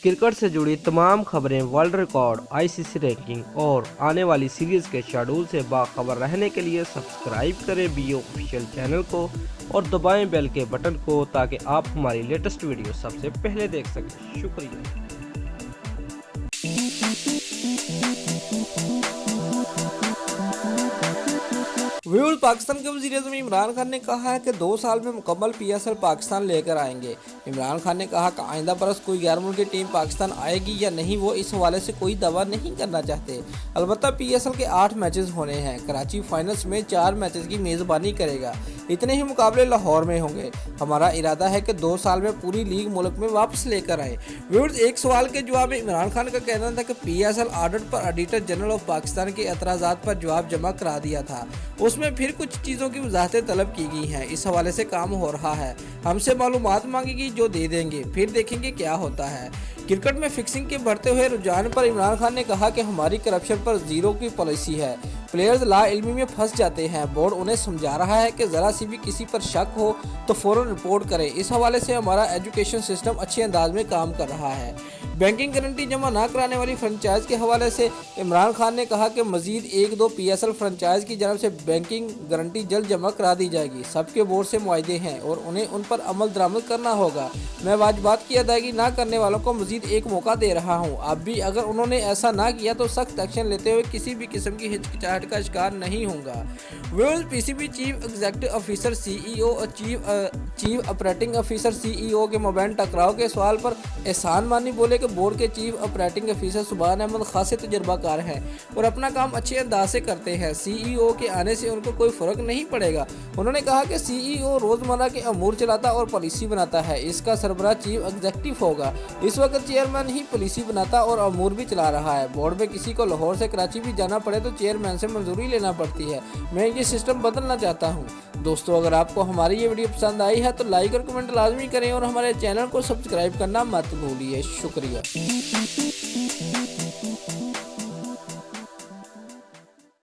Cricket से जुड़ी तमाम खबरें, वर्ल्ड रिकॉर्ड, आईसीसी रैंकिंग और आने वाली सीरीज के शेड्यूल से बाखबर रहने के लिए सब्सक्राइब करें बीओ ऑफिशियल चैनल को और दबाएं बेल के बटन को ताकि आप हमारी लेटेस्ट वीडियो सबसे पहले देख सकें। शुक्रिया। व्यूअर्स, पाकिस्तान के वज़ीर-ए-आज़म इमरान खान ने कहा है कि 2 साल में मुकम्मल पीएसएल पाकिस्तान लेकर आएंगे। इमरान खान ने कहा कि आइंदा बरस कोई गैर मुल्की टीम पाकिस्तान आएगी या नहीं, वो इस हवाले से कोई दावा नहीं करना चाहते। अलबत्ता पीएसएल के 8 मैचेस होने हैं। कराची फाइनल्स में 4 मैचेस की मेज़बानी करेगा। इतने ही मुकाबले लाहौर में होंगे। हमारा इरादा है कि 2 साल में पूरी लीग मुल्क में वापस लेकर आए। व्यूअर्स, एक सवाल के जवाब में इमरान खान का कहना था कि पीएसएल ऑडिट पर ऑडिटर जनरल ऑफ पाकिस्तान के एतराज़ात पर जवाब जमा करा दिया था। उसमें फिर कुछ चीज़ों की वजाहतें तलब की गई हैं। इस हवाले से काम हो रहा है। हमसे मालूमात मांगेगी, जो दे देंगे, फिर देखेंगे क्या होता है। क्रिकेट में फिक्सिंग के बढ़ते हुए रुझान पर इमरान खान ने कहा कि हमारी करप्शन पर जीरो की पॉलिसी है। प्लेयर्स लाइल्मी में फंस जाते हैं। बोर्ड उन्हें समझा रहा है कि ज़रा सी भी किसी पर शक हो तो फ़ौरन रिपोर्ट करें। इस हवाले से हमारा एजुकेशन सिस्टम अच्छे अंदाज में काम कर रहा है। बैंकिंग गारंटी जमा ना कराने वाली फ्रेंचाइज के हवाले से इमरान खान ने कहा कि मजीद 1-2 पीएसएल फ्रेंचाइज की जानब से बैंकिंग गारंटी जल्द जमा करा दी जाएगी। सबके बोर्ड से मुआहदे हैं और उन्हें उन पर अमल दरामद करना होगा। मैं वाजिबात की अदायगी ना करने वालों को मजीद एक मौका दे रहा हूँ। अब भी अगर उन्होंने ऐसा ना किया तो सख्त एक्शन लेते हुए किसी भी किस्म की हिचकिचाहट का शिकार नहीं होगा। World PCB chief executive officer CEO और चीफ ऑपरेटिंग ऑफिसर सीईओ के मबैन टकराव के सवाल पर एहसान मानी बोले कि बोर्ड के चीफ ऑपरेटिंग ऑफिसर सुभान अहमद खासे तजुर्बाकार हैं और अपना काम अच्छे अंदाज से करते हैं। सीईओ के आने से उनको कोई फर्क नहीं पड़ेगा। उन्होंने कहा कि सीईओ रोजमर्रा के अमूर चलाता और पॉलिसी बनाता है। इसका सरबराह चीफ एग्जीक्यूटिव होगा। इस वक्त चेयरमैन ही पॉलिसी बनाता और अमूर भी चला रहा है। बोर्ड में किसी को लाहौर से कराची भी जाना पड़े तो चेयरमैन से मंजूरी लेना पड़ती है। मैं ये सिस्टम बदलना चाहता हूँ। दोस्तों, अगर आपको हमारी ये वीडियो पसंद आई है तो लाइक और कमेंट लाजमी करें और हमारे चैनल को सब्सक्राइब करना मत भूलिए। शुक्रिया।